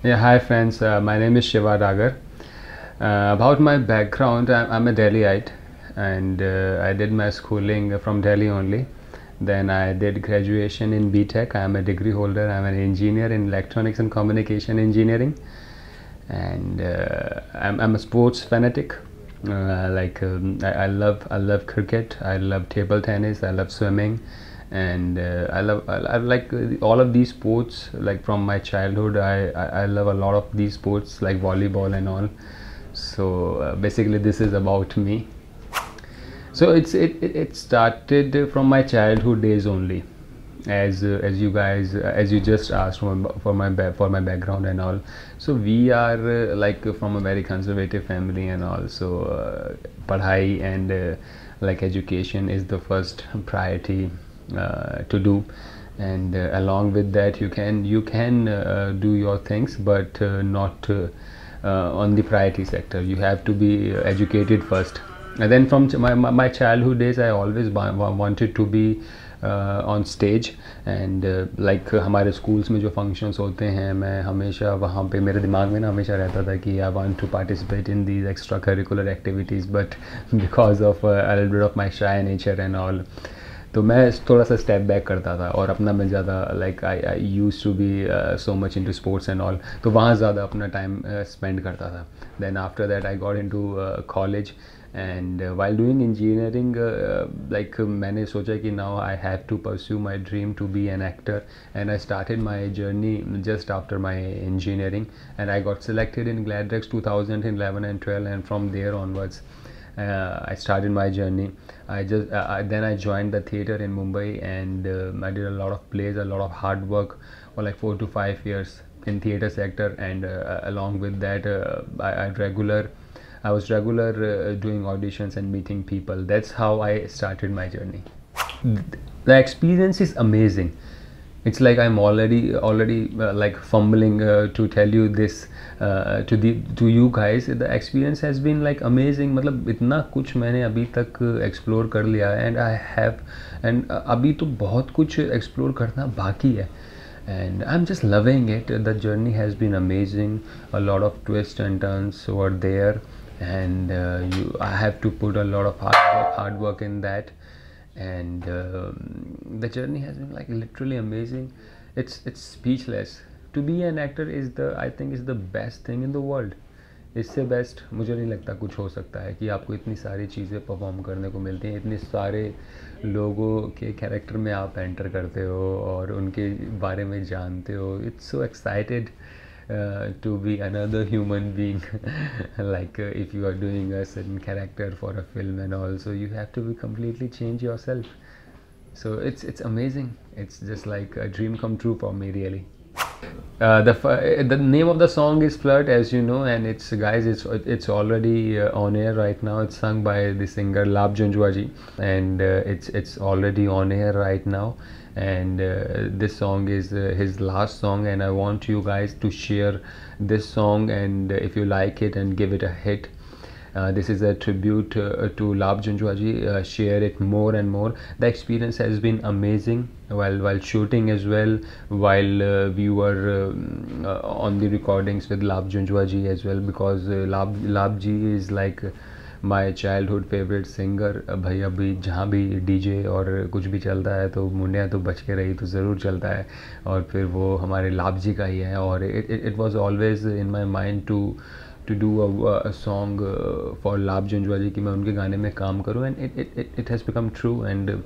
Yeah, hi friends. My name is Shiva Dagar. About my background, I'm a Delhiite, and I did my schooling from Delhi only. Then I did graduation in BTech. I'm a degree holder. I'm an engineer in electronics and communication engineering, and I'm a sports fanatic. I love cricket. I love table tennis. I love swimming, and I like all of these sports. Like from my childhood, I love a lot of these sports like volleyball and all. So basically, this is about me. So it started from my childhood days only, as you guys as you just asked for my background and all. So we are from a very conservative family and all. So padhai and like education is the first priority to do, and along with that you can do your things, but not on the priority sector. You have to be educated first. And then from my childhood days, I always wanted to be on stage and like हमारे schools में जो functions होते हैं, मैं हमेशा वहाँ पे मेरे दिमाग में ना हमेशा रहता था कि I want to participate in these extra curricular activities, but because of a little bit of my shy nature and all, तो मैं थोड़ा सा स्टेप बैक करता था और अपना मैं ज़्यादा like I use to be so much into sports and all, तो वहाँ ज़्यादा अपना टाइम स्पेंड करता था. Then after that I got into college and while doing engineering मैंने सोचा कि now I have to pursue my dream to be an actor, and I started my journey just after my engineering, and I got selected in GladRex 2011 and 12, and from there onwards I started my journey. Then I joined the theater in Mumbai, and I did a lot of plays, a lot of hard work for like 4 to 5 years in theater sector, and along with that I was regular doing auditions and meeting people. That's how I started my journey. The experience is amazing. It's like I'm already like fumbling to tell you this to you guys. The experience has been like amazing. मतलब इतना कुछ मैंने अभी तक explore कर लिया है, and I have, and अभी तो बहुत कुछ explore करना बाकी है. And I'm just loving it. The journey has been amazing. A lot of twists and turns were there, and I have to put a lot of hard work in that, and the journey has been like literally amazing. It's speechless. To be an actor is I think is the best thing in the world. इससे best मुझे नहीं लगता कुछ हो सकता है कि आपको इतनी सारी चीज़ें परफॉर्म करने को मिलती हैं, इतने सारे लोगों के कैरेक्टर में आप एंटर करते हो और उनके बारे में जानते हो. It's so excited to be another human being like if you are doing a certain character for a film, and also you have to be completely change yourself. So it's amazing. It's just like a dream come true for me, really. The name of the song is Flirt, as you know, and it's already on air right now. It's sung by the singer Lab Junjwaji, and it's already on air right now. And this song is his last song, and I want you guys to share this song, and if you like it, and give it a hit. This is a tribute to Lab Junjwaji. Share it more and more. The experience has been amazing while shooting as well, while we were on the recordings with Lab Junjwaji as well, because Lab ji is like my childhood favourite singer. भाई अभी जहाँ भी DJ और कुछ भी चलता है तो मुन्निया तो बच के रही तो ज़रूर चलता है, और फिर वो हमारे लाभ जी का ही है. और it was always in my mind to do a song for Labh जुंजवाजी कि मैं उनके गाने में काम करूँ, and it has become true. And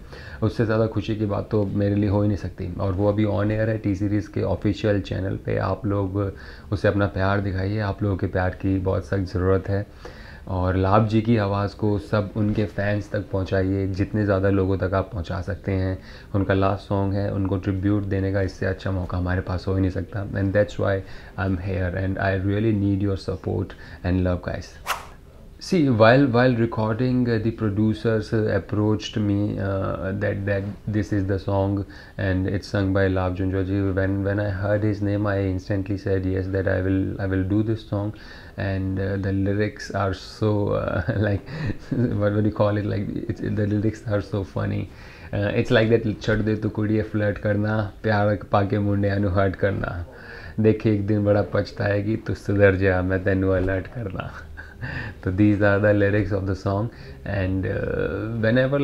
उससे ज़्यादा खुशी की बात तो मेरे लिए हो ही नहीं सकती. और वो अभी ऑन एयर है टी सीरीज़ के ऑफिशियल चैनल पे. आप लोग उसे अपना प्यार दिखाइए. आप लोगों के प्यार की बहुत सख्त ज़रूरत है, और लाभ जी की आवाज़ को सब उनके फैंस तक पहुंचाइए, जितने ज़्यादा लोगों तक आप पहुंचा सकते हैं. उनका लास्ट सॉन्ग है, उनको ट्रिब्यूट देने का इससे अच्छा मौका हमारे पास हो ही नहीं सकता. And that's why I am here, and I really need your support and love guys. See, while recording, the producers approached me that this is the song, and it's sung by Lab Junjwaji. When I heard his name, I instantly said yes, that I will do this song. And the lyrics are so like what would you call it? Like the lyrics are so funny. It's like that छड़ दे तो कुड़िए flirt करना, प्यार पाके मुंडिया नु hurt करना, देखे एक दिन बड़ा पछताएगी तो सुधर जा मैं तेनू अलर्ट करना. So these are the lyrics of the song, and whenever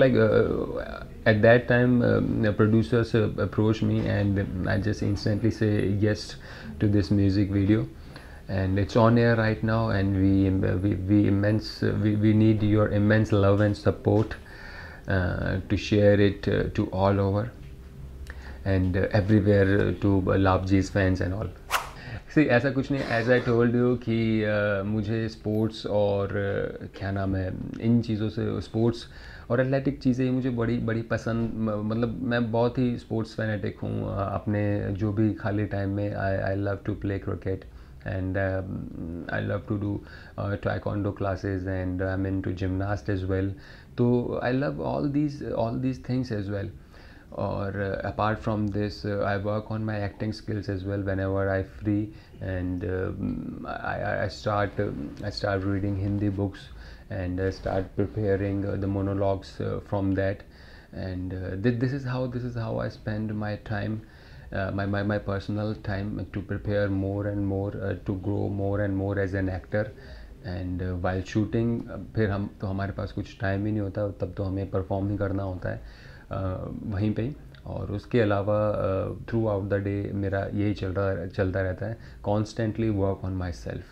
at that time the producers approach me, and I just instantly say yes to this music video, and it's on air right now, and we need your immense love and support to share it to all over and everywhere to Labji's fans and all. See, ऐसा कुछ नहीं, as I told you कि मुझे sports और क्या नाम है, इन चीज़ों से, स्पोर्ट्स और एथलेटिक चीज़ें ही मुझे बड़ी बड़ी पसंद, मतलब मैं बहुत ही स्पोर्ट्स फैनेटिक हूँ. अपने जो भी खाली टाइम में I love to play cricket, and I love to do taekwondo classes, and I'm into gymnast as well. So I love all these things as well. Or apart from this, I work on my acting skills as well whenever I free, and I start reading Hindi books, and start preparing the monologues from that, and this is how I spend my time, my personal time, to prepare more and more, to grow more and more as an actor. And while shooting, फिर हम तो हमारे पास कुछ time ही नहीं होता, तब तो हमें परफॉर्म ही करना होता है वहीं पे ही. और उसके अलावा थ्रू आउट द डे मेरा यही चलता रहता है, constantly work on my self.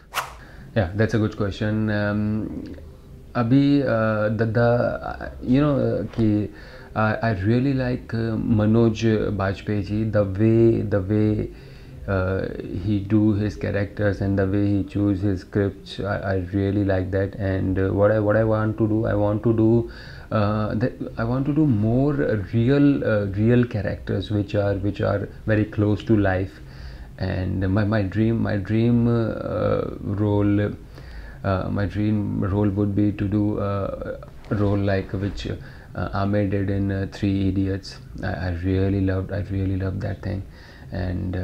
या दैट्स अ गुड क्वेश्चन. अभी यू नो कि I really like Manoj Bajpayee ji, the way he do his characters and the way he choose his scripts. I really like that, and what I want to do, I want to do more real characters which are very close to life. And my dream role, my dream role would be to do a role like which Amir did in Three Idiots. I really loved that thing, and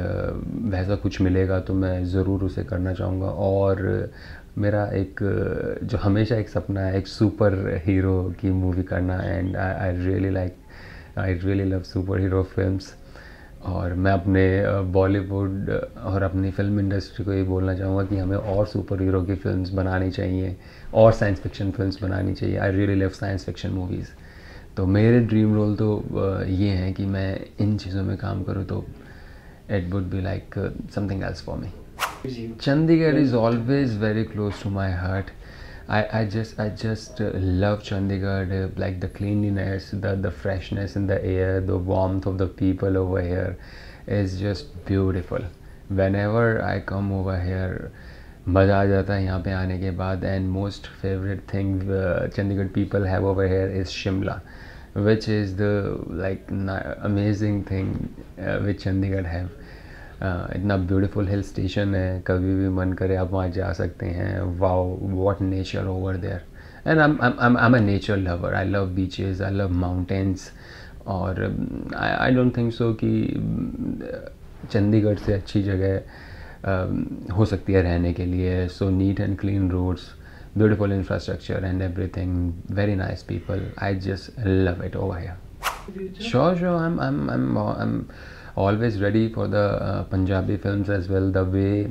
वैसा कुछ मिलेगा तो मैं ज़रूर उसे करना चाहूँगा. और मेरा एक जो हमेशा एक सपना है, एक सुपर हीरो की मूवी करना, and I really love super hero films. और मैं अपने बॉलीवुड और अपनी फिल्म इंडस्ट्री को ये बोलना चाहूँगा कि हमें और सुपर हीरो की फिल्म्स बनानी चाहिए, और साइंस फिक्शन फिल्म्स बनानी चाहिए. I really love science fiction movies. तो मेरे ड्रीम रोल तो ये हैं कि मैं इन चीज़ों में काम करूँ, तो it would be like something else for me. Chandigarh is always very close to my heart. I just love Chandigarh, like the cleanliness, the freshness in the air, the warmth of the people over here is just beautiful. Whenever I come over here, मज़ा आ जाता है यहाँ पे आने के बाद. And most favorite thing Chandigarh people have over here is Shimla, which is the amazing thing which Chandigarh have. इतना beautiful hill station है, कभी भी मन करे आप वहाँ जा सकते हैं. Wow, what nature over there. And I'm a nature lover. I love beaches, I love mountains. और आई डोंट थिंक सो कि चंडीगढ़ से अच्छी जगह हो सकती है रहने के लिए. So neat and clean roads, beautiful infrastructure and everything, very nice people. I just love it over here. Sure. I'm always ready for the Punjabi films as well. The way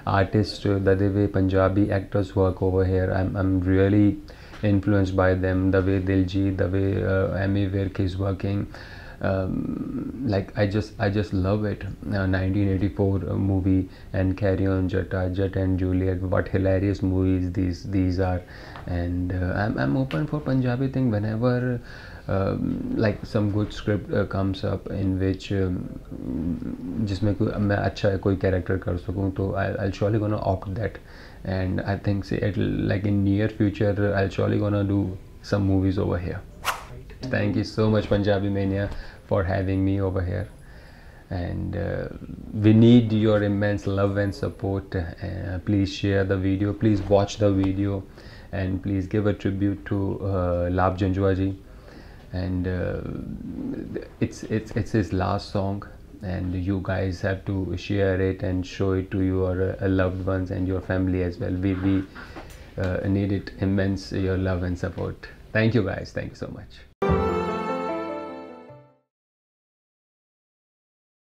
artists, the way Punjabi actors work over here, I'm really influenced by them. The way Diljit, the way Amy Virk is working, I just love it. 1984 movie and Carry On Jet and Juliet. What hilarious movies these are. And I'm open for Punjabi thing whenever some good script comes up in which जिसमें मैं अच्छा कोई character कर सकूँ, तो I'll surely gonna opt that. And I think in near future I'll surely gonna do some movies over here. Thank you so much Punjabi Mania for having me over here, and we need your immense love and support. Please share the video, please watch the video, and please give a tribute to Lab Janjua ji. And it's his last song, and you guys have to share it and show it to your loved ones and your family as well. We need it immense, your love and support. Thank you guys, thank you so much.